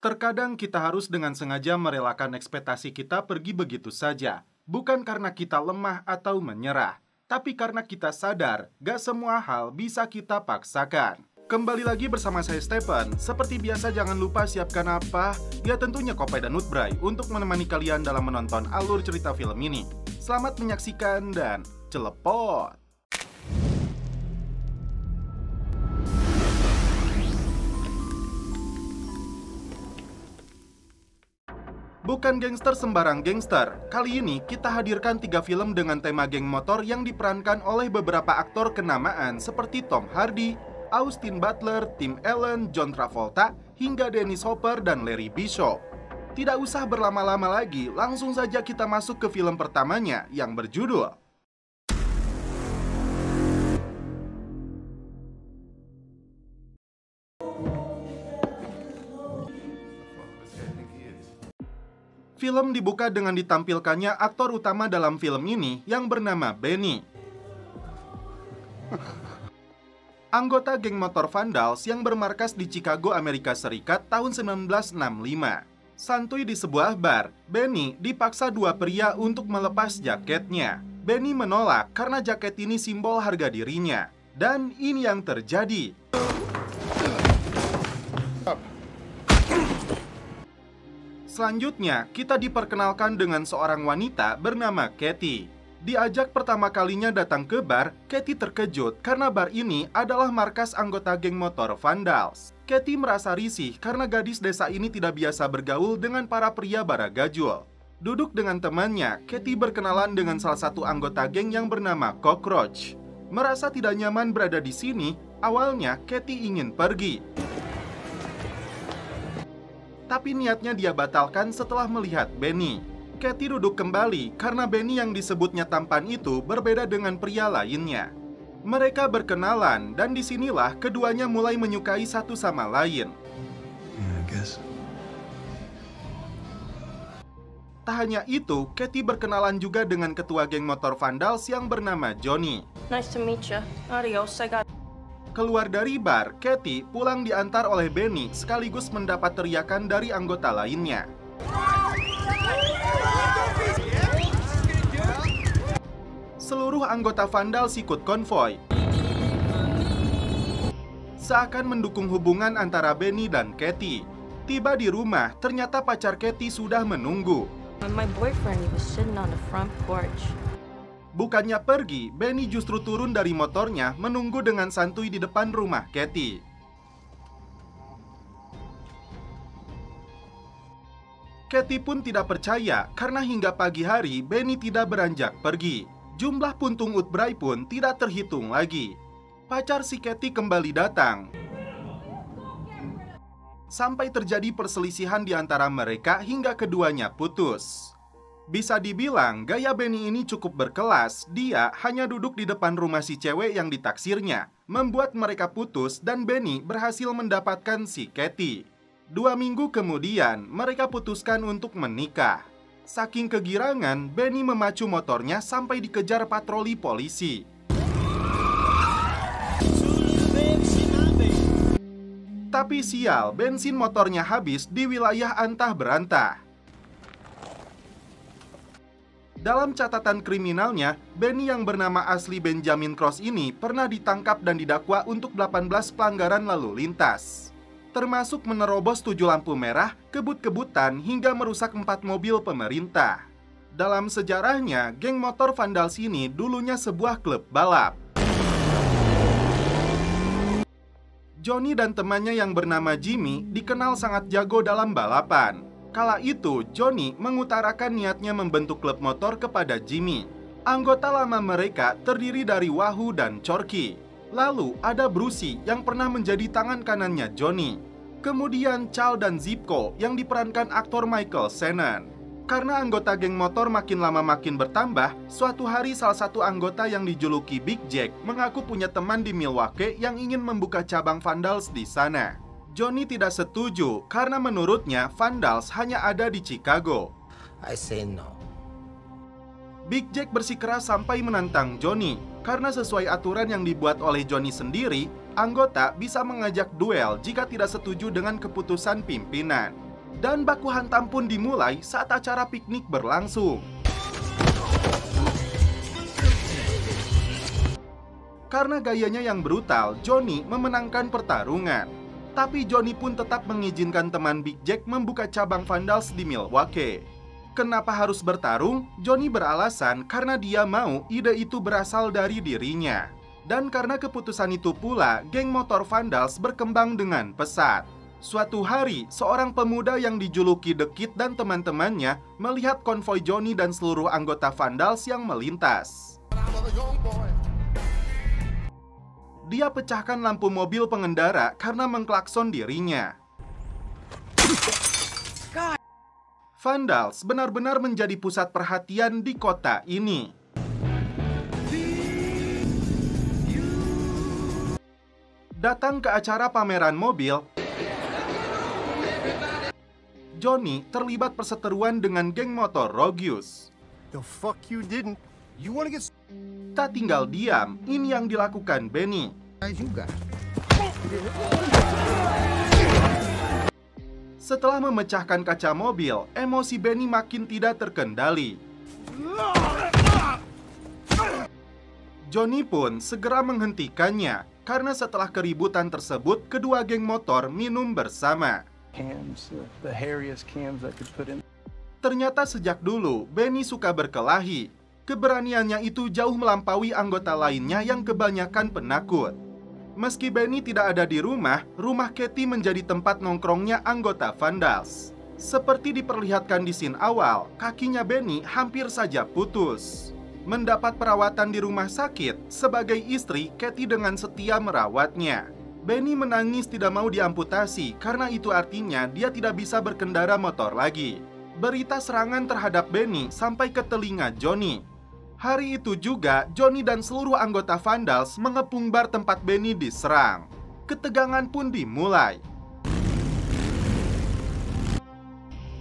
Terkadang kita harus dengan sengaja merelakan ekspektasi kita pergi begitu saja. Bukan karena kita lemah atau menyerah, tapi karena kita sadar gak semua hal bisa kita paksakan. Kembali lagi bersama saya Stephen. Seperti biasa jangan lupa siapkan apa? Ya tentunya Kopi dan Nutbray untuk menemani kalian dalam menonton alur cerita film ini. Selamat menyaksikan dan celepot! Bukan gangster sembarang gangster. Kali ini kita hadirkan 3 film dengan tema geng motor yang diperankan oleh beberapa aktor kenamaan seperti Tom Hardy, Austin Butler, Tim Allen, John Travolta, hingga Dennis Hopper dan Larry Bishop. Tidak usah berlama-lama lagi, langsung saja kita masuk ke film pertamanya yang berjudul Film dibuka dengan ditampilkannya aktor utama dalam film ini yang bernama Benny. Anggota geng motor Vandals yang bermarkas di Chicago, Amerika Serikat tahun 1965. Santuy di sebuah bar, Benny dipaksa 2 pria untuk melepas jaketnya. Benny menolak karena jaket ini simbol harga dirinya. Dan ini yang terjadi. Selanjutnya, kita diperkenalkan dengan seorang wanita bernama Kathy. Diajak pertama kalinya datang ke bar, Kathy terkejut karena bar ini adalah markas anggota geng motor Vandals. Kathy merasa risih karena gadis desa ini tidak biasa bergaul dengan para pria baragajul. Duduk dengan temannya, Kathy berkenalan dengan salah satu anggota geng yang bernama Cockroach. Merasa tidak nyaman berada di sini, awalnya Kathy ingin pergi. Tapi niatnya dia batalkan setelah melihat Benny. Kathy duduk kembali karena Benny yang disebutnya tampan itu berbeda dengan pria lainnya. Mereka berkenalan dan disinilah keduanya mulai menyukai satu sama lain. Tak hanya itu, Kathy berkenalan juga dengan ketua geng motor Vandals yang bernama Johnny. Nice to meet you. Adios, I got... Keluar dari bar, Kathy pulang diantar oleh Benny sekaligus mendapat teriakan dari anggota lainnya. Seluruh anggota Vandals ikut konvoi, seakan mendukung hubungan antara Benny dan Kathy. Tiba di rumah, ternyata pacar Kathy sudah menunggu. My boyfriend, he was sitting on the front porch. Bukannya pergi, Benny justru turun dari motornya menunggu dengan santuy di depan rumah Kathy. Kathy pun tidak percaya karena hingga pagi hari Benny tidak beranjak pergi. Jumlah puntung Nutbray pun tidak terhitung lagi. Pacar si Kathy kembali datang. Sampai terjadi perselisihan di antara mereka hingga keduanya putus. Bisa dibilang, gaya Benny ini cukup berkelas. Dia hanya duduk di depan rumah si cewek yang ditaksirnya, membuat mereka putus dan Benny berhasil mendapatkan si Kathy. 2 minggu kemudian, mereka putuskan untuk menikah. Saking kegirangan, Benny memacu motornya sampai dikejar patroli polisi. Tapi sial, bensin motornya habis di wilayah antah berantah. Dalam catatan kriminalnya, Benny yang bernama asli Benjamin Cross ini pernah ditangkap dan didakwa untuk 18 pelanggaran lalu lintas. Termasuk menerobos 7 lampu merah, kebut-kebutan, hingga merusak 4 mobil pemerintah. Dalam sejarahnya, geng motor Vandals ini dulunya sebuah klub balap. Johnny dan temannya yang bernama Jimmy dikenal sangat jago dalam balapan. Kala itu, Johnny mengutarakan niatnya membentuk klub motor kepada Jimmy. Anggota lama mereka terdiri dari Wahoo dan Corky. Lalu ada Brucey yang pernah menjadi tangan kanannya Johnny. Kemudian Chow dan Zipko yang diperankan aktor Michael Shannon. Karena anggota geng motor makin lama makin bertambah, suatu hari salah satu anggota yang dijuluki Big Jack mengaku punya teman di Milwaukee yang ingin membuka cabang Vandals di sana. Johnny tidak setuju karena menurutnya Vandals hanya ada di Chicago. I say no. Big Jack bersikeras sampai menantang Johnny. Karena sesuai aturan yang dibuat oleh Johnny sendiri, anggota bisa mengajak duel jika tidak setuju dengan keputusan pimpinan. Dan baku hantam pun dimulai saat acara piknik berlangsung. Karena gayanya yang brutal, Johnny memenangkan pertarungan. Tapi Johnny pun tetap mengizinkan teman Big Jack membuka cabang Vandals di Milwaukee. Kenapa harus bertarung? Johnny beralasan karena dia mau ide itu berasal dari dirinya. Dan karena keputusan itu pula, geng motor Vandals berkembang dengan pesat. Suatu hari, seorang pemuda yang dijuluki The Kid dan teman-temannya melihat konvoi Johnny dan seluruh anggota Vandals yang melintas. Dia pecahkan lampu mobil pengendara karena mengklakson dirinya. Vandals benar-benar menjadi pusat perhatian di kota ini. Datang ke acara pameran mobil, Johnny terlibat perseteruan dengan geng motor Rogius. The fuck you didn't. You wanna get Tak tinggal diam, ini yang dilakukan Benny. juga. Setelah memecahkan kaca mobil, emosi Benny makin tidak terkendali. Johnny pun segera menghentikannya, karena setelah keributan tersebut, kedua geng motor minum bersama. Ternyata sejak dulu, Benny suka berkelahi. Keberaniannya itu jauh melampaui anggota lainnya yang kebanyakan penakut. Meski Benny tidak ada di rumah Katie menjadi tempat nongkrongnya anggota Vandals. Seperti diperlihatkan di scene awal, kakinya Benny hampir saja putus. Mendapat perawatan di rumah sakit, sebagai istri, Katie dengan setia merawatnya. Benny menangis tidak mau diamputasi karena itu artinya dia tidak bisa berkendara motor lagi. Berita serangan terhadap Benny sampai ke telinga Johnny. Hari itu juga, Johnny dan seluruh anggota Vandals mengepung bar tempat Benny diserang. Ketegangan pun dimulai.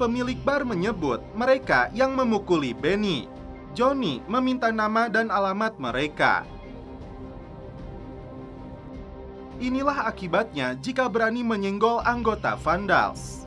Pemilik bar menyebut mereka yang memukuli Benny. Johnny meminta nama dan alamat mereka. Inilah akibatnya jika berani menyenggol anggota Vandals.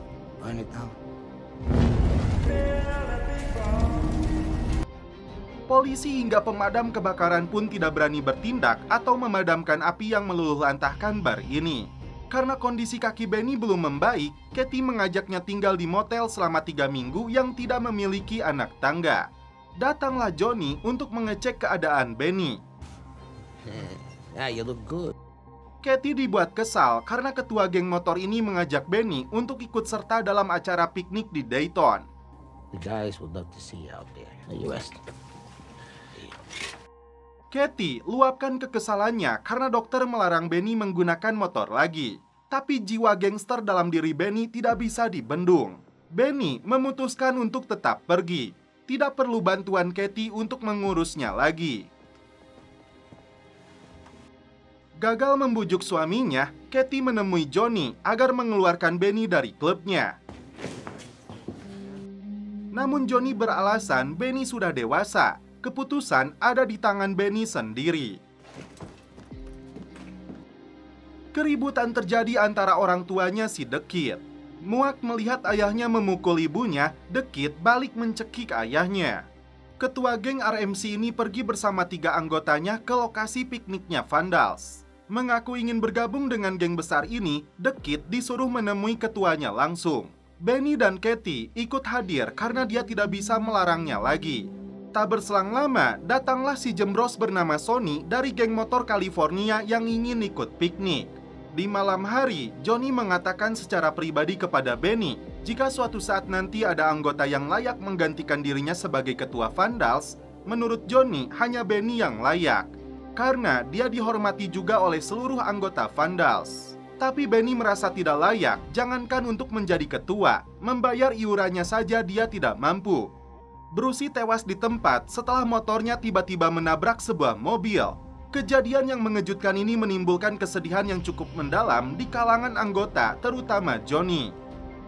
Polisi hingga pemadam kebakaran pun tidak berani bertindak atau memadamkan api yang meluluhlantahkan bar ini. Karena kondisi kaki Benny belum membaik, Katie mengajaknya tinggal di motel selama 3 minggu yang tidak memiliki anak tangga. Datanglah Johnny untuk mengecek keadaan Benny. You look good. Katie dibuat kesal karena ketua geng motor ini mengajak Benny untuk ikut serta dalam acara piknik di Dayton. The guys would love to see you out there. You rest. Katie luapkan kekesalannya karena dokter melarang Benny menggunakan motor lagi. Tapi jiwa gangster dalam diri Benny tidak bisa dibendung. Benny memutuskan untuk tetap pergi. Tidak perlu bantuan Katie untuk mengurusnya lagi. Gagal membujuk suaminya, Katie menemui Johnny agar mengeluarkan Benny dari klubnya. Namun Johnny beralasan Benny sudah dewasa. Keputusan ada di tangan Benny sendiri. Keributan terjadi antara orang tuanya si The Kid. Muak melihat ayahnya memukul ibunya, The Kid balik mencekik ayahnya. Ketua geng RMC ini pergi bersama 3 anggotanya ke lokasi pikniknya Vandals. Mengaku ingin bergabung dengan geng besar ini, The Kid disuruh menemui ketuanya langsung. Benny dan Katie ikut hadir karena dia tidak bisa melarangnya lagi. Tak berselang lama, datanglah si jembros bernama Sonny dari geng motor California yang ingin ikut piknik. Di malam hari, Johnny mengatakan secara pribadi kepada Benny, jika suatu saat nanti ada anggota yang layak menggantikan dirinya sebagai ketua Vandals, menurut Johnny hanya Benny yang layak. Karena dia dihormati juga oleh seluruh anggota Vandals. Tapi Benny merasa tidak layak, jangankan untuk menjadi ketua, membayar iurannya saja dia tidak mampu. Brucey tewas di tempat setelah motornya tiba-tiba menabrak sebuah mobil. Kejadian yang mengejutkan ini menimbulkan kesedihan yang cukup mendalam di kalangan anggota, terutama Johnny.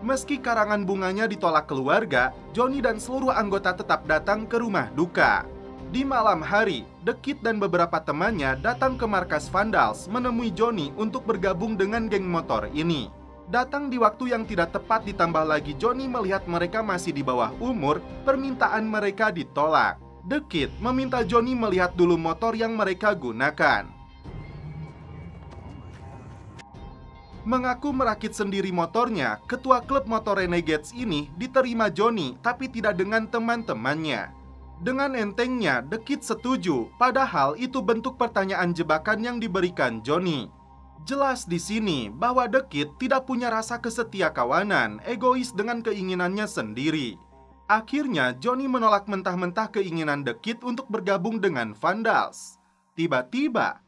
Meski karangan bunganya ditolak keluarga, Johnny dan seluruh anggota tetap datang ke rumah duka. Di malam hari, The Kid dan beberapa temannya datang ke markas Vandals menemui Johnny untuk bergabung dengan geng motor ini. Datang di waktu yang tidak tepat, ditambah lagi Johnny melihat mereka masih di bawah umur, permintaan mereka ditolak. The Kid meminta Johnny melihat dulu motor yang mereka gunakan. Mengaku merakit sendiri motornya, ketua klub motor Renegades ini diterima Johnny, tapi tidak dengan teman-temannya. Dengan entengnya, The Kid setuju, padahal itu bentuk pertanyaan jebakan yang diberikan Johnny. Jelas di sini bahwa The Kid tidak punya rasa kesetiakawanan, egois dengan keinginannya sendiri. Akhirnya, Johnny menolak mentah-mentah keinginan The Kid untuk bergabung dengan Vandals. Tiba-tiba,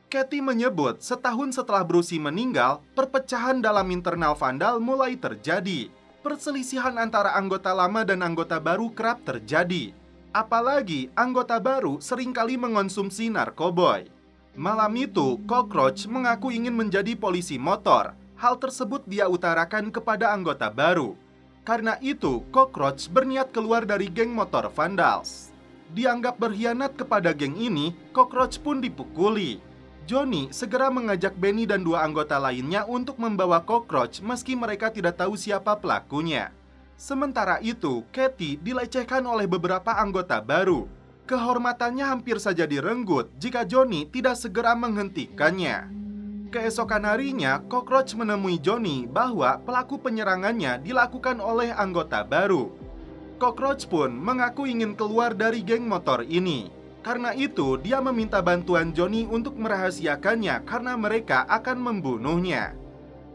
Katie menyebut setahun setelah Brucey meninggal, perpecahan dalam internal Vandal mulai terjadi. Perselisihan antara anggota lama dan anggota baru kerap terjadi. Apalagi anggota baru seringkali mengonsumsi narkoboy. Malam itu, Cockroach mengaku ingin menjadi polisi motor. Hal tersebut dia utarakan kepada anggota baru. Karena itu, Cockroach berniat keluar dari geng motor Vandals. Dianggap berkhianat kepada geng ini, Cockroach pun dipukuli. Johnny segera mengajak Benny dan dua anggota lainnya untuk membawa Cockroach meski mereka tidak tahu siapa pelakunya. Sementara itu, Katie dilecehkan oleh beberapa anggota baru. Kehormatannya hampir saja direnggut jika Johnny tidak segera menghentikannya. Keesokan harinya, Cockroach menemui Johnny bahwa pelaku penyerangannya dilakukan oleh anggota baru. Cockroach pun mengaku ingin keluar dari geng motor ini. Karena itu, dia meminta bantuan Johnny untuk merahasiakannya karena mereka akan membunuhnya.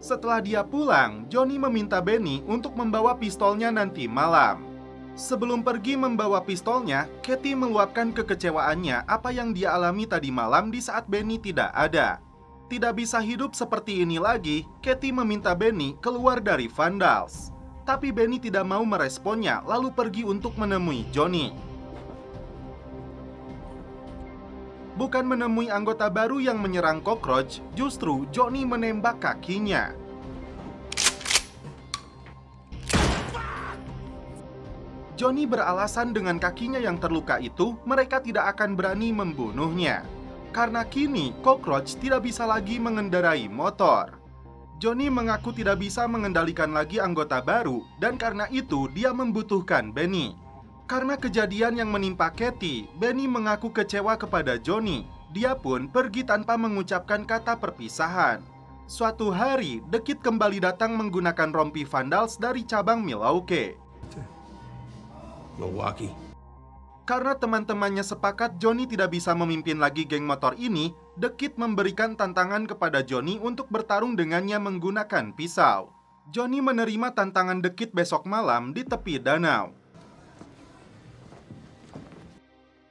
Setelah dia pulang, Johnny meminta Benny untuk membawa pistolnya nanti malam. Sebelum pergi membawa pistolnya, Katie meluapkan kekecewaannya apa yang dia alami tadi malam di saat Benny tidak ada. Tidak bisa hidup seperti ini lagi, Katie meminta Benny keluar dari Vandals. Tapi Benny tidak mau meresponnya, lalu pergi untuk menemui Johnny. Bukan menemui anggota baru yang menyerang Cockroach, justru Johnny menembak kakinya. Johnny beralasan dengan kakinya yang terluka itu, mereka tidak akan berani membunuhnya. Karena kini Cockroach tidak bisa lagi mengendarai motor. Johnny mengaku tidak bisa mengendalikan lagi anggota baru, dan karena itu dia membutuhkan Benny. Karena kejadian yang menimpa Katie, Benny mengaku kecewa kepada Johnny. Dia pun pergi tanpa mengucapkan kata perpisahan. Suatu hari, The Kid kembali datang menggunakan rompi Vandals dari cabang Milwaukee. Milwaukee. Karena teman-temannya sepakat Johnny tidak bisa memimpin lagi geng motor ini, The Kid memberikan tantangan kepada Johnny untuk bertarung dengannya menggunakan pisau. Johnny menerima tantangan The Kid besok malam di tepi danau.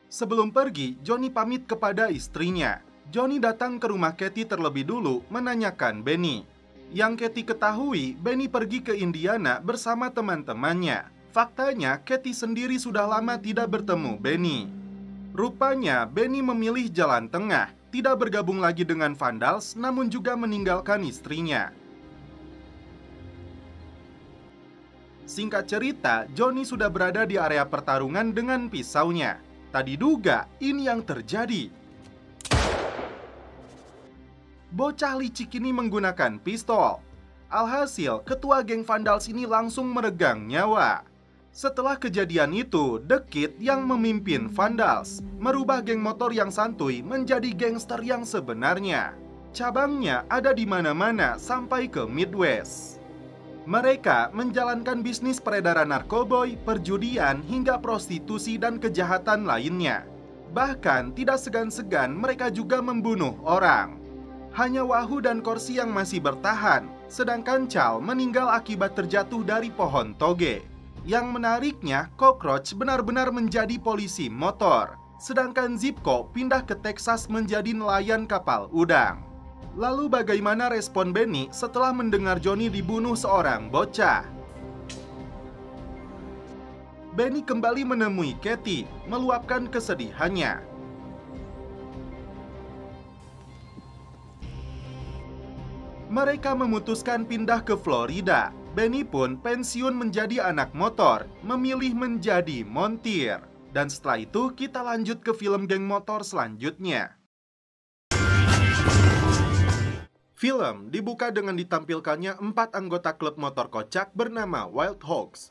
Sebelum pergi, Johnny pamit kepada istrinya. Johnny datang ke rumah Katie terlebih dulu menanyakan Benny. Yang Katie ketahui, Benny pergi ke Indiana bersama teman-temannya. Faktanya, Katie sendiri sudah lama tidak bertemu Benny. Rupanya, Benny memilih jalan tengah, tidak bergabung lagi dengan Vandals, namun juga meninggalkan istrinya. Singkat cerita, Johnny sudah berada di area pertarungan dengan pisaunya. Tadi duga, ini yang terjadi. Bocah licik ini menggunakan pistol. Alhasil, ketua geng Vandals ini langsung meregang nyawa. Setelah kejadian itu, The Kid yang memimpin Vandals merubah geng motor yang santuy menjadi gangster yang sebenarnya. Cabangnya ada di mana-mana sampai ke Midwest. Mereka menjalankan bisnis peredaran narkoboy, perjudian, hingga prostitusi dan kejahatan lainnya. Bahkan tidak segan-segan mereka juga membunuh orang. Hanya Wahoo dan Corsi yang masih bertahan, sedangkan Chal meninggal akibat terjatuh dari pohon toge. Yang menariknya, Cockroach benar-benar menjadi polisi motor, sedangkan Zipko pindah ke Texas menjadi nelayan kapal udang. Lalu bagaimana respon Benny setelah mendengar Johnny dibunuh seorang bocah? Benny kembali menemui Katie, meluapkan kesedihannya. Mereka memutuskan pindah ke Florida. Benny pun pensiun menjadi anak motor, memilih menjadi montir. Dan setelah itu kita lanjut ke film geng motor selanjutnya. Film dibuka dengan ditampilkannya 4 anggota klub motor kocak bernama Wild Hogs.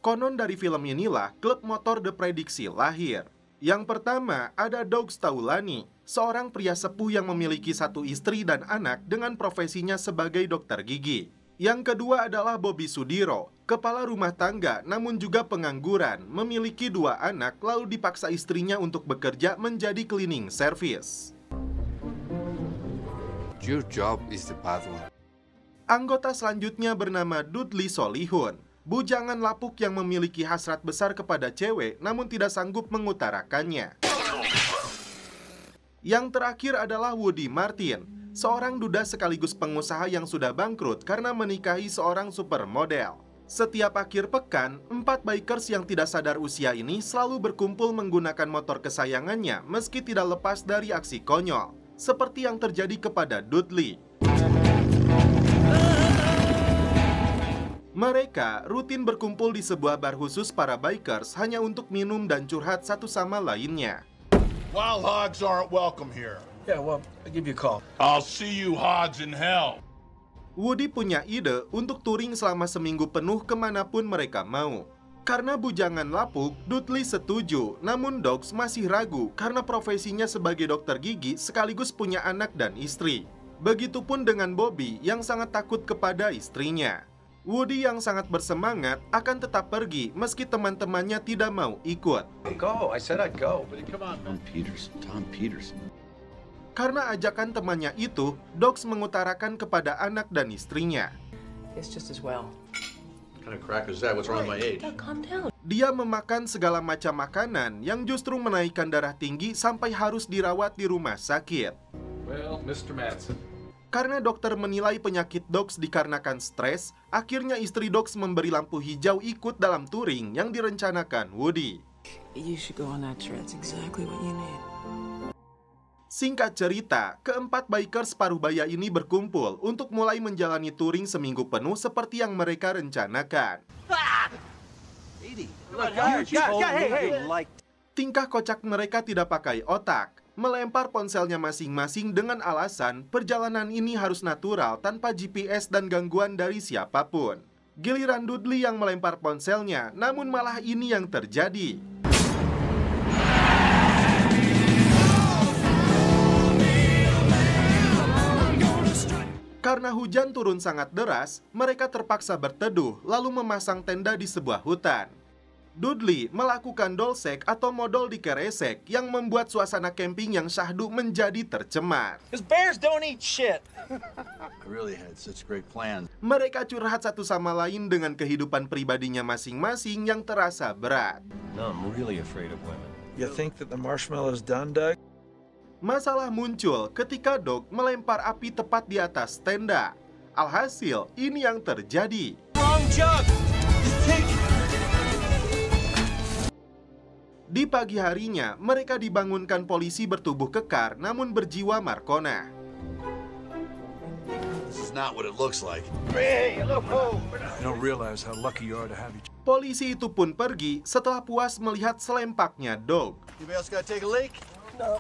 Konon dari film inilah klub motor The Prediksi lahir. Yang pertama ada Dogs Taulani, seorang pria sepuh yang memiliki 1 istri dan anak dengan profesinya sebagai dokter gigi. Yang kedua adalah Bobby Sudiro, kepala rumah tangga namun juga pengangguran, memiliki 2 anak lalu dipaksa istrinya untuk bekerja menjadi cleaning service. Your job is the bad one. Anggota selanjutnya bernama Dudley Solihun, bujangan lapuk yang memiliki hasrat besar kepada cewek namun tidak sanggup mengutarakannya. Yang terakhir adalah Woody Martin, seorang duda sekaligus pengusaha yang sudah bangkrut karena menikahi seorang supermodel. Setiap akhir pekan, 4 bikers yang tidak sadar usia ini selalu berkumpul menggunakan motor kesayangannya meski tidak lepas dari aksi konyol, seperti yang terjadi kepada Dudley. Mereka rutin berkumpul di sebuah bar khusus para bikers hanya untuk minum dan curhat satu sama lainnya. Wild hogs aren't welcome here. Yeah, well, I'll give you a call. I'll see you hogs in hell. Woody punya ide untuk touring selama seminggu penuh kemanapun mereka mau. Karena bujangan lapuk, Dudley setuju, namun Dogs masih ragu karena profesinya sebagai dokter gigi sekaligus punya anak dan istri. Begitupun dengan Bobby yang sangat takut kepada istrinya. Woody yang sangat bersemangat akan tetap pergi meski teman-temannya tidak mau ikut. Go, I said I'd go. Tom Peterson. Karena ajakan temannya itu, Dogs mengutarakan kepada anak dan istrinya. It's just as well. What kind of crack is that? What's wrong with my age? Calm down. Dia memakan segala macam makanan yang justru menaikkan darah tinggi sampai harus dirawat di rumah sakit. Well, Mr. Madsen. Karena dokter menilai penyakit Dogs dikarenakan stres, akhirnya istri Dogs memberi lampu hijau ikut dalam touring yang direncanakan Woody. You should go on that trip. It's exactly what you need. Singkat cerita, keempat bikers paruh baya ini berkumpul untuk mulai menjalani touring seminggu penuh seperti yang mereka rencanakan. Tingkah kocak mereka tidak pakai otak, melempar ponselnya masing-masing dengan alasan perjalanan ini harus natural tanpa GPS dan gangguan dari siapapun. Giliran Dudley yang melempar ponselnya, namun malah ini yang terjadi. Karena hujan turun sangat deras, mereka terpaksa berteduh lalu memasang tenda di sebuah hutan. Dudley melakukan dolsek atau modal di keresek yang membuat suasana camping yang syahdu menjadi tercemar. Bears don't eat shit. I really had such great plans. Mereka curhat satu sama lain dengan kehidupan pribadinya masing-masing yang terasa berat. No, I'm really afraid of women. You think that the marshmallow's done, Doug? Masalah muncul ketika Doug melempar api tepat di atas tenda. Alhasil, ini yang terjadi. Wrong jug. Di pagi harinya, mereka dibangunkan polisi bertubuh kekar namun berjiwa Markona. This is not what it looks like. Hey, look, oh. You don't realize how lucky you are to have each other. Polisi itu pun pergi setelah puas melihat selempaknya Doug. Anybody else gotta take a leak? No.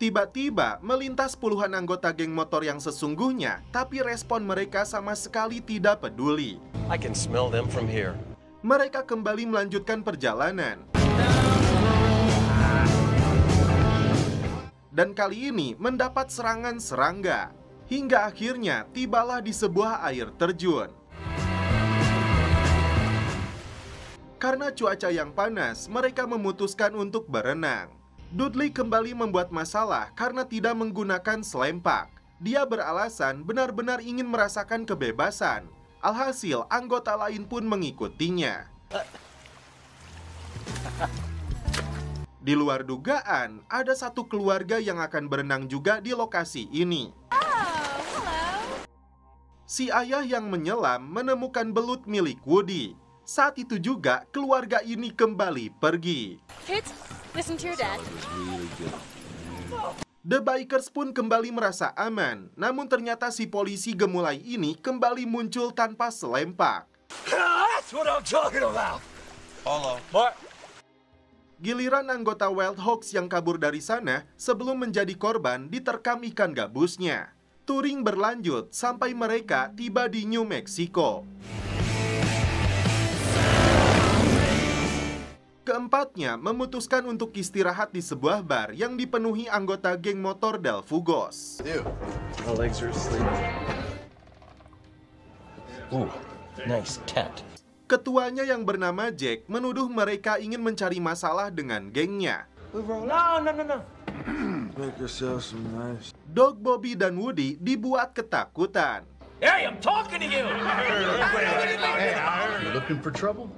Tiba-tiba melintas puluhan anggota geng motor yang sesungguhnya, tapi respon mereka sama sekali tidak peduli. I can smell them from here. Mereka kembali melanjutkan perjalanan. Dan kali ini mendapat serangan serangga. Hingga akhirnya tibalah di sebuah air terjun. Karena cuaca yang panas, mereka memutuskan untuk berenang. Dudley kembali membuat masalah karena tidak menggunakan selempak. Dia beralasan benar-benar ingin merasakan kebebasan. Alhasil, anggota lain pun mengikutinya. Di luar dugaan, ada satu keluarga yang akan berenang juga di lokasi ini. Si ayah yang menyelam menemukan belut milik Woody. Saat itu juga, keluarga ini kembali pergi. Kids, listen to your dad. The Bikers pun kembali merasa aman. Namun ternyata si polisi gemulai ini kembali muncul tanpa selempak. That's what I'm talking about. Hello. What? Giliran anggota Wild Hogs yang kabur dari sana sebelum menjadi korban diterkam ikan gabusnya. Touring berlanjut sampai mereka tiba di New Mexico. Keempatnya memutuskan untuk istirahat di sebuah bar yang dipenuhi anggota geng motor Del Fugos. My legs are asleep. Ooh, nice tent. Ketuanya yang bernama Jack menuduh mereka ingin mencari masalah dengan gengnya. No. Make yourself some nice. Dog Bobby dan Woody dibuat ketakutan. Hey, I'm talking to you! You looking for trouble?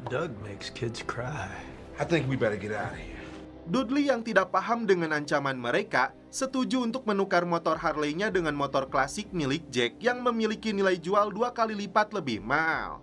Doug makes kids cry. I think we better get out of here. Dudley yang tidak paham dengan ancaman mereka, setuju untuk menukar motor Harley-nya dengan motor klasik milik Jack yang memiliki nilai jual 2 kali lipat lebih mahal.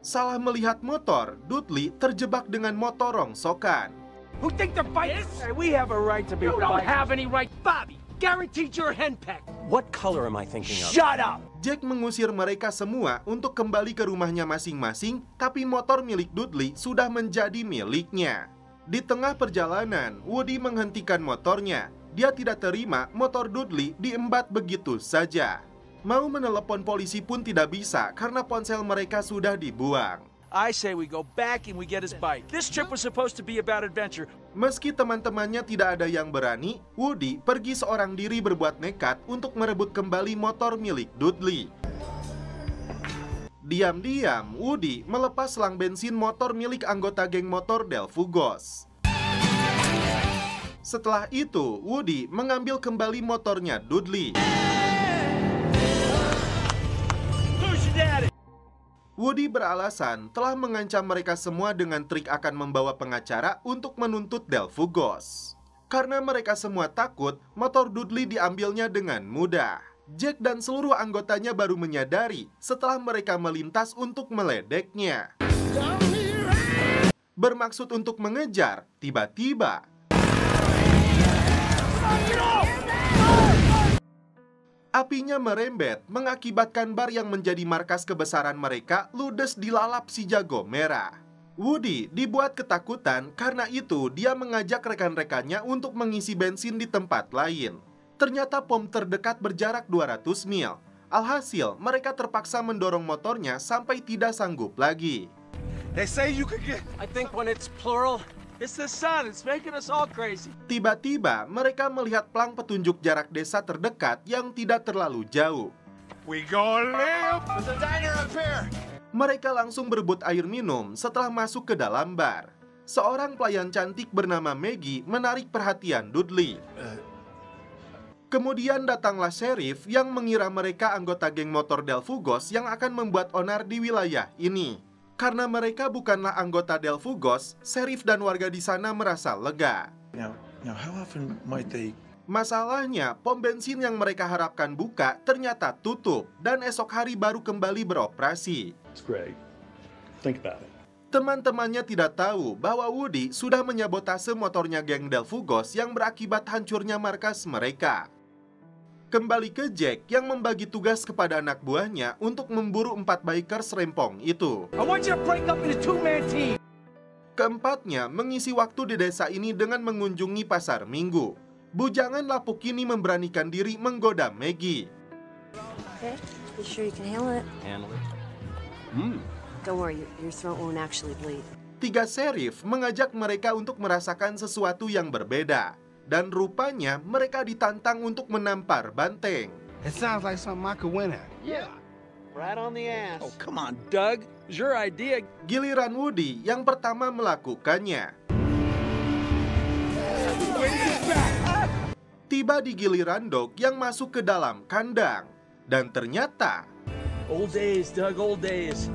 Salah melihat motor, Dudley terjebak dengan motor rongsokan. Who think they're fighting? Hey, we have a right to be fighting. You don't have any right, Bobby. Guaranteed you're henpecked. What color am I thinking of? Shut up! Jack mengusir mereka semua untuk kembali ke rumahnya masing-masing, tapi motor milik Dudley sudah menjadi miliknya. Di tengah perjalanan, Woody menghentikan motornya. Dia tidak terima motor Dudley diembat begitu saja. Mau menelepon polisi pun tidak bisa karena ponsel mereka sudah dibuang. I say we go back and we get his bike. This trip was supposed to be about adventure. Meski teman-temannya tidak ada yang berani, Woody pergi seorang diri berbuat nekat untuk merebut kembali motor milik Dudley. Diam-diam, Woody melepas selang bensin motor milik anggota geng motor Del Fugos. Setelah itu, Woody mengambil kembali motornya Dudley. Woody beralasan telah mengancam mereka semua dengan trik akan membawa pengacara untuk menuntut Del Fugos. Karena mereka semua takut, motor Dudley diambilnya dengan mudah. Jack dan seluruh anggotanya baru menyadari setelah mereka melintas untuk meledeknya. Bermaksud untuk mengejar, tiba-tiba apinya merembet, mengakibatkan bar yang menjadi markas kebesaran mereka ludes dilalap si jago merah. Woody dibuat ketakutan, karena itu dia mengajak rekan-rekannya untuk mengisi bensin di tempat lain. Ternyata pom terdekat berjarak 200 mil. Alhasil, mereka terpaksa mendorong motornya sampai tidak sanggup lagi. They say you could get... I think when it's plural, it's the sun. It's making us all crazy. Tiba-tiba, mereka melihat plang petunjuk jarak desa terdekat yang tidak terlalu jauh. We gonna live. There's a diner up here. Mereka langsung berebut air minum setelah masuk ke dalam bar. Seorang pelayan cantik bernama Maggie menarik perhatian Dudley. Kemudian datanglah sheriff yang mengira mereka anggota geng motor Del Fugos yang akan membuat onar di wilayah ini. Karena mereka bukanlah anggota Del Fugos, sheriff dan warga di sana merasa lega. Now, how often might they... Masalahnya, pom bensin yang mereka harapkan buka ternyata tutup dan esok hari baru kembali beroperasi. It's great. Think about it. Teman-temannya tidak tahu bahwa Woody sudah menyabotase motornya geng Del Fugos yang berakibat hancurnya markas mereka. Kembali ke Jack yang membagi tugas kepada anak buahnya untuk memburu 4 bikers rempong itu. I want you to break up into 2-man team. Keempatnya mengisi waktu di desa ini dengan mengunjungi pasar minggu. Bujangan lapuk ini memberanikan diri menggoda Maggie. Okay, you sure you can handle it? Handle it. Don't worry, your throat won't actually bleed. 3 sheriff mengajak mereka untuk merasakan sesuatu yang berbeda. Dan rupanya mereka ditantang untuk menampar banteng. It sounds like something I could win at. Yeah. Right on the ass. Oh, come on, Doug. It's your idea. Giliran Woody yang pertama melakukannya. Tiba di giliran Dog yang masuk ke dalam kandang. Dan ternyata... Old days, Doug, old days.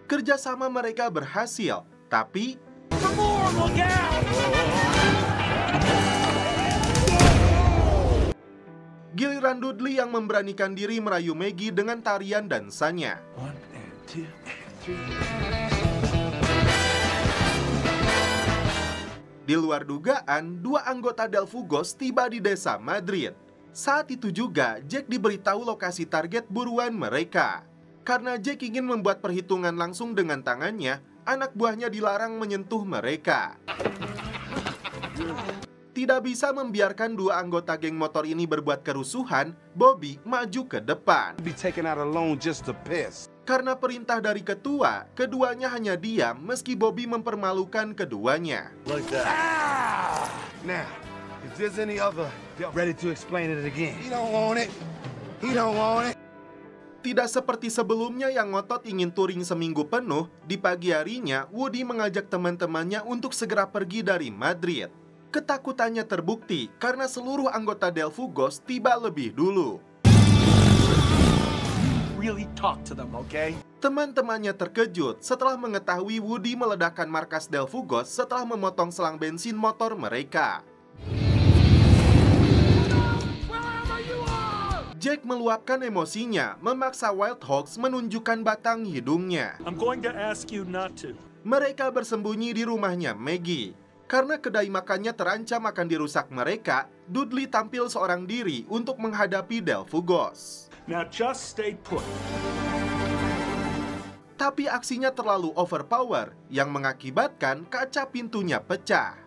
Kerjasama mereka berhasil. Tapi giliran Dudley yang memberanikan diri merayu Maggie dengan tarian dansanya. 1 and 2 and 3. Di luar dugaan, 2 anggota Del Fugos tiba di desa Madrid. Saat itu juga Jack diberitahu lokasi target buruan mereka. Karena Jack ingin membuat perhitungan langsung dengan tangannya, anak buahnya dilarang menyentuh mereka. Tidak bisa membiarkan dua anggota geng motor ini berbuat kerusuhan, Bobby maju ke depan. Be taken out alone just to piss. Karena perintah dari ketua, keduanya hanya diam meski Bobby mempermalukan keduanya. Like that. Ah! Now, if there's any other, they're ready to explain it again. He don't want it. He don't want it. Tidak seperti sebelumnya yang ngotot ingin touring seminggu penuh, di pagi harinya Woody mengajak teman-temannya untuk segera pergi dari Madrid. Ketakutannya terbukti karena seluruh anggota Del Fugos tiba lebih dulu. Really talk to them, okay? Teman-temannya terkejut setelah mengetahui Woody meledakkan markas Del Fugos setelah memotong selang bensin motor mereka. Jack meluapkan emosinya, memaksa Wild Hogs menunjukkan batang hidungnya. I'm going to ask you not to. Mereka bersembunyi di rumahnya Maggie. Karena kedai makannya terancam akan dirusak mereka, Dudley tampil seorang diri untuk menghadapi Del Fugos. Now just stay put. Tapi aksinya terlalu overpower yang mengakibatkan kaca pintunya pecah.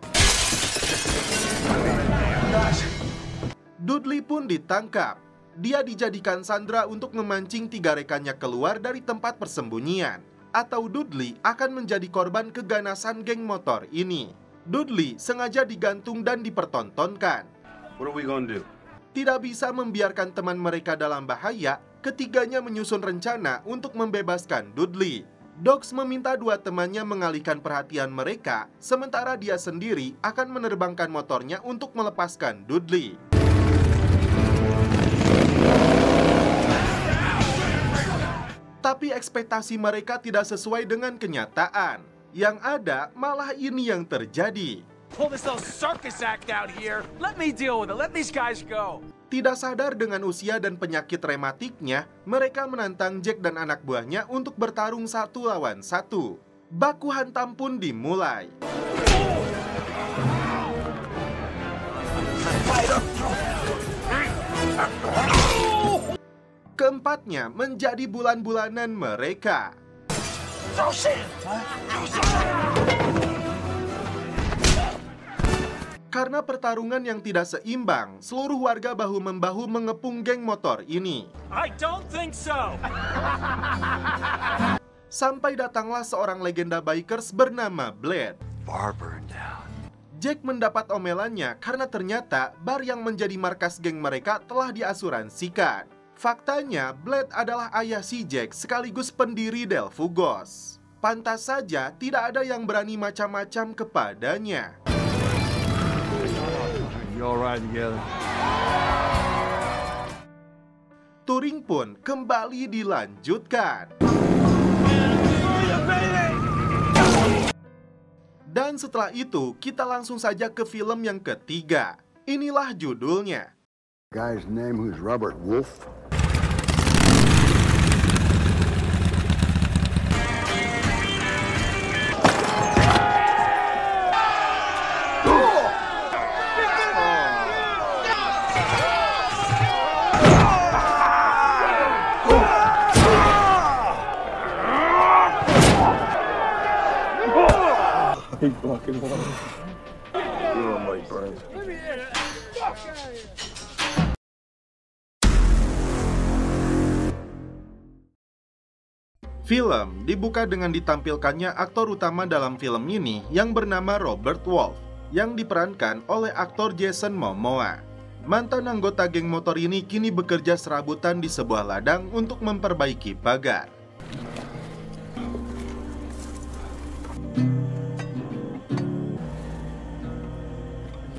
Dudley pun ditangkap. Dia dijadikan sandera untuk memancing 3 rekannya keluar dari tempat persembunyian. Atau Dudley akan menjadi korban keganasan geng motor ini. Dudley sengaja digantung dan dipertontonkan. What are we gonna do? Tidak bisa membiarkan teman mereka dalam bahaya, ketiganya menyusun rencana untuk membebaskan Dudley. Dogs meminta 2 temannya mengalihkan perhatian mereka, sementara dia sendiri akan menerbangkan motornya untuk melepaskan Dudley. Tapi ekspektasi mereka tidak sesuai dengan kenyataan. Yang ada malah ini yang terjadi. Pull this little circus act out here. Let me deal with it. Let these guys go. Tidak sadar dengan usia dan penyakit rematiknya, mereka menantang Jack dan anak buahnya untuk bertarung 1 lawan 1. Baku hantam pun dimulai. Keempatnya menjadi bulan-bulanan mereka. Karena pertarungan yang tidak seimbang, seluruh warga bahu-membahu mengepung geng motor ini. I don't think so. Sampai datanglah seorang legenda bikers bernama Blade. Bar burned down. Jack mendapat omelannya karena ternyata bar yang menjadi markas geng mereka telah diasuransikan. Faktanya, Blade adalah ayah si Jack sekaligus pendiri Del Fugos. Pantas saja tidak ada yang berani macam-macam kepadanya. Touring pun kembali dilanjutkan. Dan setelah itu, kita langsung saja ke film yang ketiga. Inilah judulnya. Guy's name who's Robert Wolf. Fucking water. You're on my brain. Film dibuka dengan ditampilkannya aktor utama dalam film ini yang bernama Robert Wolf, yang diperankan oleh aktor Jason Momoa. Mantan anggota geng motor ini kini bekerja serabutan di sebuah ladang untuk memperbaiki pagar.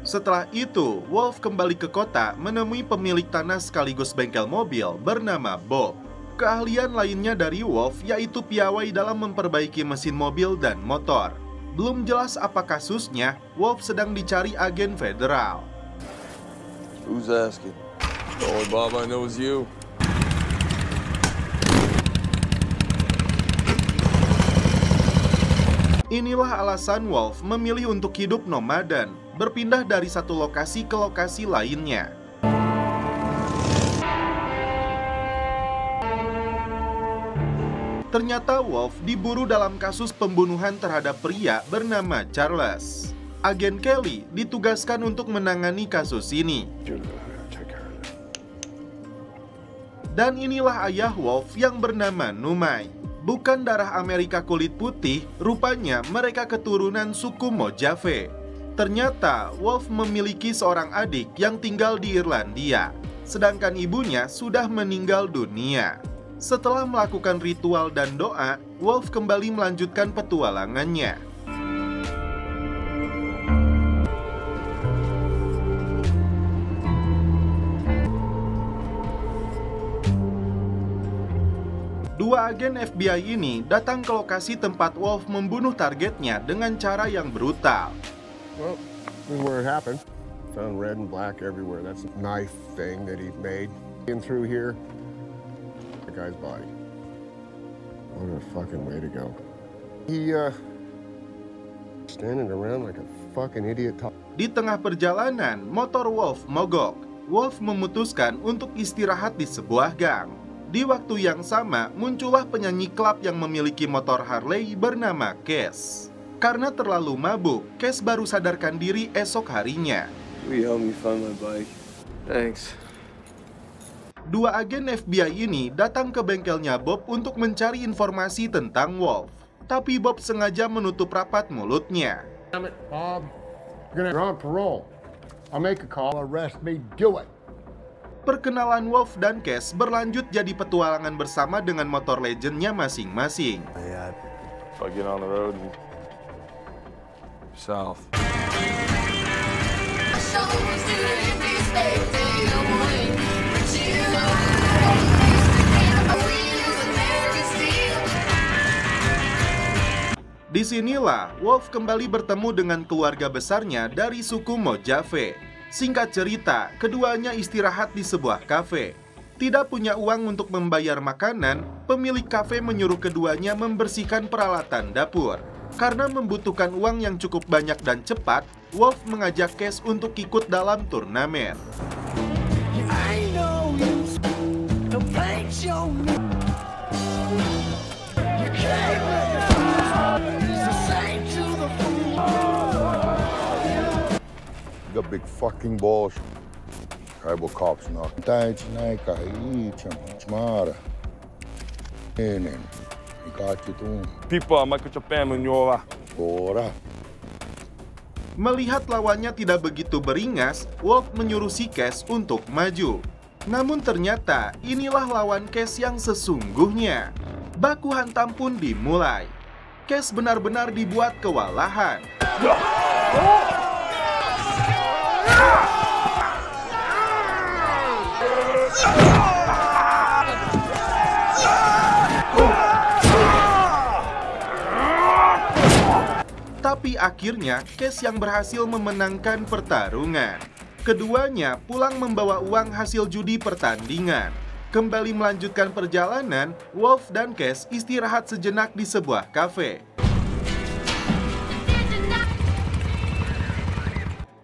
Setelah itu, Wolf kembali ke kota menemui pemilik tanah sekaligus bengkel mobil bernama Bob. Keahlian lainnya dari Wolf yaitu piawai dalam memperbaiki mesin mobil dan motor. Belum jelas apa kasusnya, Wolf sedang dicari agen federal. Who's asking? The only Bob I know is you. Inilah alasan Wolf memilih untuk hidup nomaden, berpindah dari satu lokasi ke lokasi lainnya. Ternyata Wolf diburu dalam kasus pembunuhan terhadap pria bernama Charles. Agen Kelly ditugaskan untuk menangani kasus ini. Dan inilah ayah Wolf yang bernama Numai. Bukan darah Amerika kulit putih, rupanya mereka keturunan suku Mojave. Ternyata Wolf memiliki seorang adik yang tinggal di Irlandia, sedangkan ibunya sudah meninggal dunia. Setelah melakukan ritual dan doa, Wolf kembali melanjutkan petualangannya. Dua agen FBI ini datang ke lokasi tempat Wolf membunuh targetnya dengan cara yang brutal. Well, this is where it happened. Found red and black everywhere. That's a knife thing that he made. In through here, the guy's body. What a fucking way to go. He, standing around like a fucking idiot. Di tengah perjalanan, motor Wolf mogok. Wolf memutuskan untuk istirahat di sebuah gang. Di waktu yang sama, muncullah penyanyi klub yang memiliki motor Harley bernama Cass. Karena terlalu mabuk, Cass baru sadarkan diri esok harinya. Will you help me find my bike? Thanks. Dua agen FBI ini datang ke bengkelnya Bob untuk mencari informasi tentang Wolf. Tapi Bob sengaja menutup rapat mulutnya. Damn it, Bob. You're on parole. I'll make a call. Arrest me. Do it. Perkenalan Wolf dan Cass berlanjut jadi petualangan bersama dengan motor legendnya masing-masing. If I get on the road and south. Disinilah Wolf kembali bertemu dengan keluarga besarnya dari suku Mojave. Singkat cerita, keduanya istirahat di sebuah kafe. Tidak punya uang untuk membayar makanan, pemilik kafe menyuruh keduanya membersihkan peralatan dapur. Karena membutuhkan uang yang cukup banyak dan cepat, Wolf mengajak Cass untuk ikut dalam turnamen. The big fucking balls. Kaibo cops knock. Taitsi näika iitsa smara. Enen. People, Michael Japan menyola. Melihat lawannya tidak begitu beringas, Wolf menyuruh si Cass untuk maju. Namun ternyata inilah lawan Cass yang sesungguhnya. Baku hantam pun dimulai. Cass benar-benar dibuat kewalahan. Tapi akhirnya Cass yang berhasil memenangkan pertarungan. Keduanya pulang membawa uang hasil judi pertandingan. Kembali melanjutkan perjalanan, Wolf dan Cass istirahat sejenak di sebuah kafe.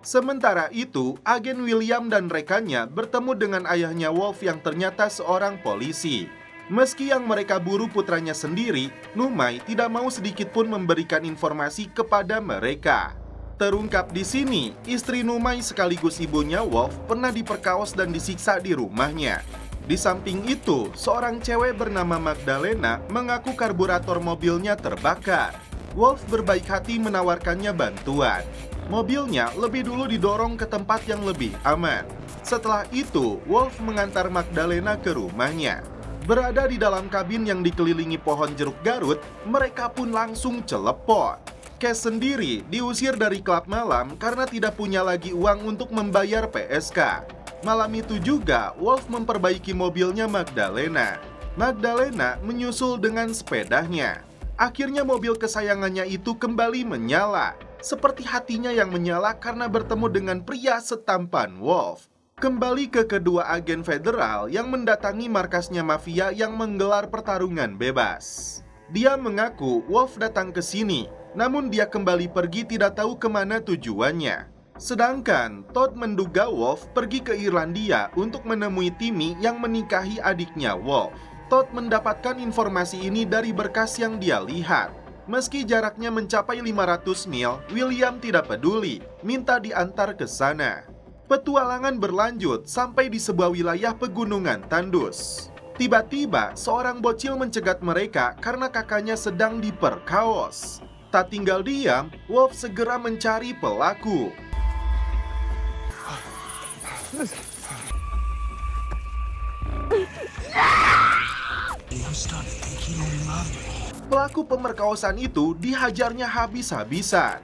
Sementara itu, agen William dan rekannya bertemu dengan ayahnya Wolf yang ternyata seorang polisi. Meski yang mereka buru putranya sendiri, Numai tidak mau sedikit pun memberikan informasi kepada mereka. Terungkap di sini, istri Numai sekaligus ibunya Wolf pernah diperkaos dan disiksa di rumahnya. Di samping itu, seorang cewek bernama Magdalena mengaku karburator mobilnya terbakar. Wolf berbaik hati menawarkannya bantuan. Mobilnya lebih dulu didorong ke tempat yang lebih aman. Setelah itu, Wolf mengantar Magdalena ke rumahnya. Berada di dalam kabin yang dikelilingi pohon jeruk Garut, mereka pun langsung celepot. Cass sendiri diusir dari klub malam karena tidak punya lagi uang untuk membayar PSK. Malam itu juga, Wolf memperbaiki mobilnya Magdalena. Magdalena menyusul dengan sepedanya. Akhirnya mobil kesayangannya itu kembali menyala. Seperti hatinya yang menyala karena bertemu dengan pria setampan Wolf. Kembali ke kedua agen federal yang mendatangi markasnya mafia yang menggelar pertarungan bebas. Dia mengaku Wolf datang ke sini, namun dia kembali pergi tidak tahu kemana tujuannya. Sedangkan Todd menduga Wolf pergi ke Irlandia untuk menemui Timmy yang menikahi adiknya Wolf. Todd mendapatkan informasi ini dari berkas yang dia lihat. Meski jaraknya mencapai 500 mil, William tidak peduli, minta diantar ke sana. Petualangan berlanjut sampai di sebuah wilayah pegunungan tandus. Tiba-tiba, seorang bocil mencegat mereka karena kakaknya sedang diperkaos. Tak tinggal diam, Wolf segera mencari pelaku. Pelaku pemerkosaan itu dihajarnya habis-habisan.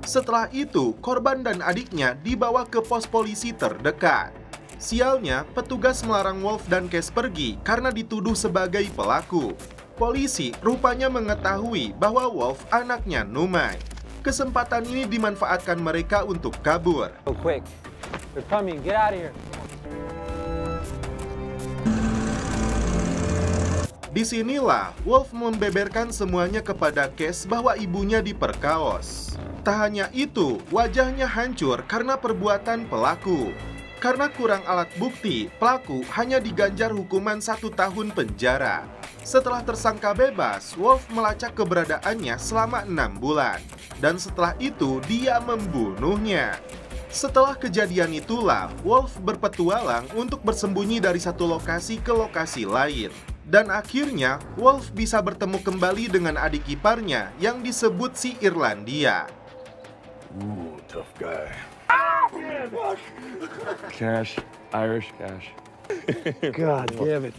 Setelah itu, korban dan adiknya dibawa ke pos polisi terdekat. Sialnya, petugas melarang Wolf dan Cash pergi karena dituduh sebagai pelaku. Polisi rupanya mengetahui bahwa Wolf anaknya Numai. Kesempatan ini dimanfaatkan mereka untuk kabur. Oh, quick. They're coming. Get out of here. Disinilah Wolf membeberkan semuanya kepada Cash bahwa ibunya diperkaos. Tak hanya itu, wajahnya hancur karena perbuatan pelaku. Karena kurang alat bukti, pelaku hanya diganjar hukuman 1 tahun penjara. Setelah tersangka bebas, Wolf melacak keberadaannya selama 6 bulan. Dan setelah itu, dia membunuhnya. Setelah kejadian itulah, Wolf berpetualang untuk bersembunyi dari satu lokasi ke lokasi lain. Dan akhirnya, Wolf bisa bertemu kembali dengan adik iparnya yang disebut si Irlandia. Ooh, tough guy. Cash, Irish Cash. God damn it.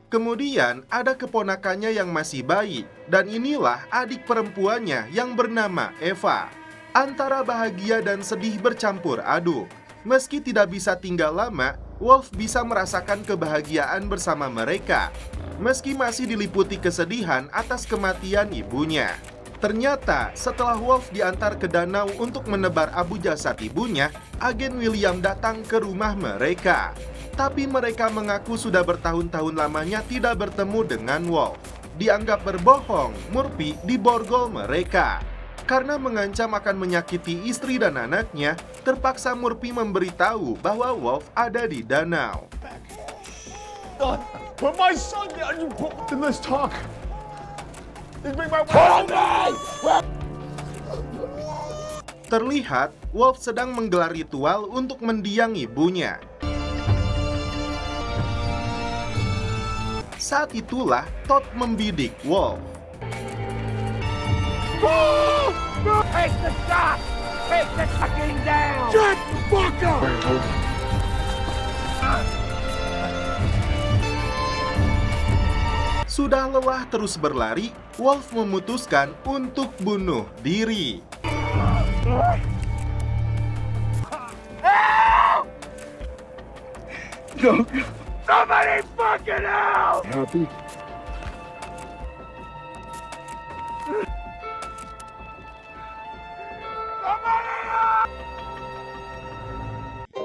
Kemudian ada keponakannya yang masih bayi, dan inilah adik perempuannya yang bernama Eva. Antara bahagia dan sedih bercampur aduk. Meski tidak bisa tinggal lama, Wolf bisa merasakan kebahagiaan bersama mereka. Meski masih diliputi kesedihan atas kematian ibunya. Ternyata setelah Wolf diantar ke danau untuk menebar abu jasad ibunya, agen William datang ke rumah mereka. Tapi mereka mengaku sudah bertahun-tahun lamanya tidak bertemu dengan Wolf. Dianggap berbohong, Murphy diborgol mereka. Karena mengancam akan menyakiti istri dan anaknya, terpaksa Murphy memberitahu bahwa Wolf ada di danau. Put my son down, you then let's talk. Terlihat, Wolf sedang menggelar ritual untuk mendiang ibunya. Saat itulah Todd membidik Wolf. Take the shot! Take the fucking down! Shut the fuck up! Sudah lelah terus berlari, Wolf memutuskan untuk bunuh diri. Help! No. Somebody fucking help! Happy?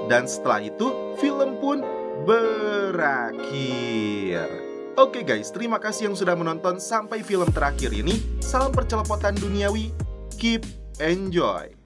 Dan setelah itu, film pun berakhir. Oke guys, terima kasih yang sudah menonton sampai film terakhir ini. Salam percelepotan duniawi, keep enjoy.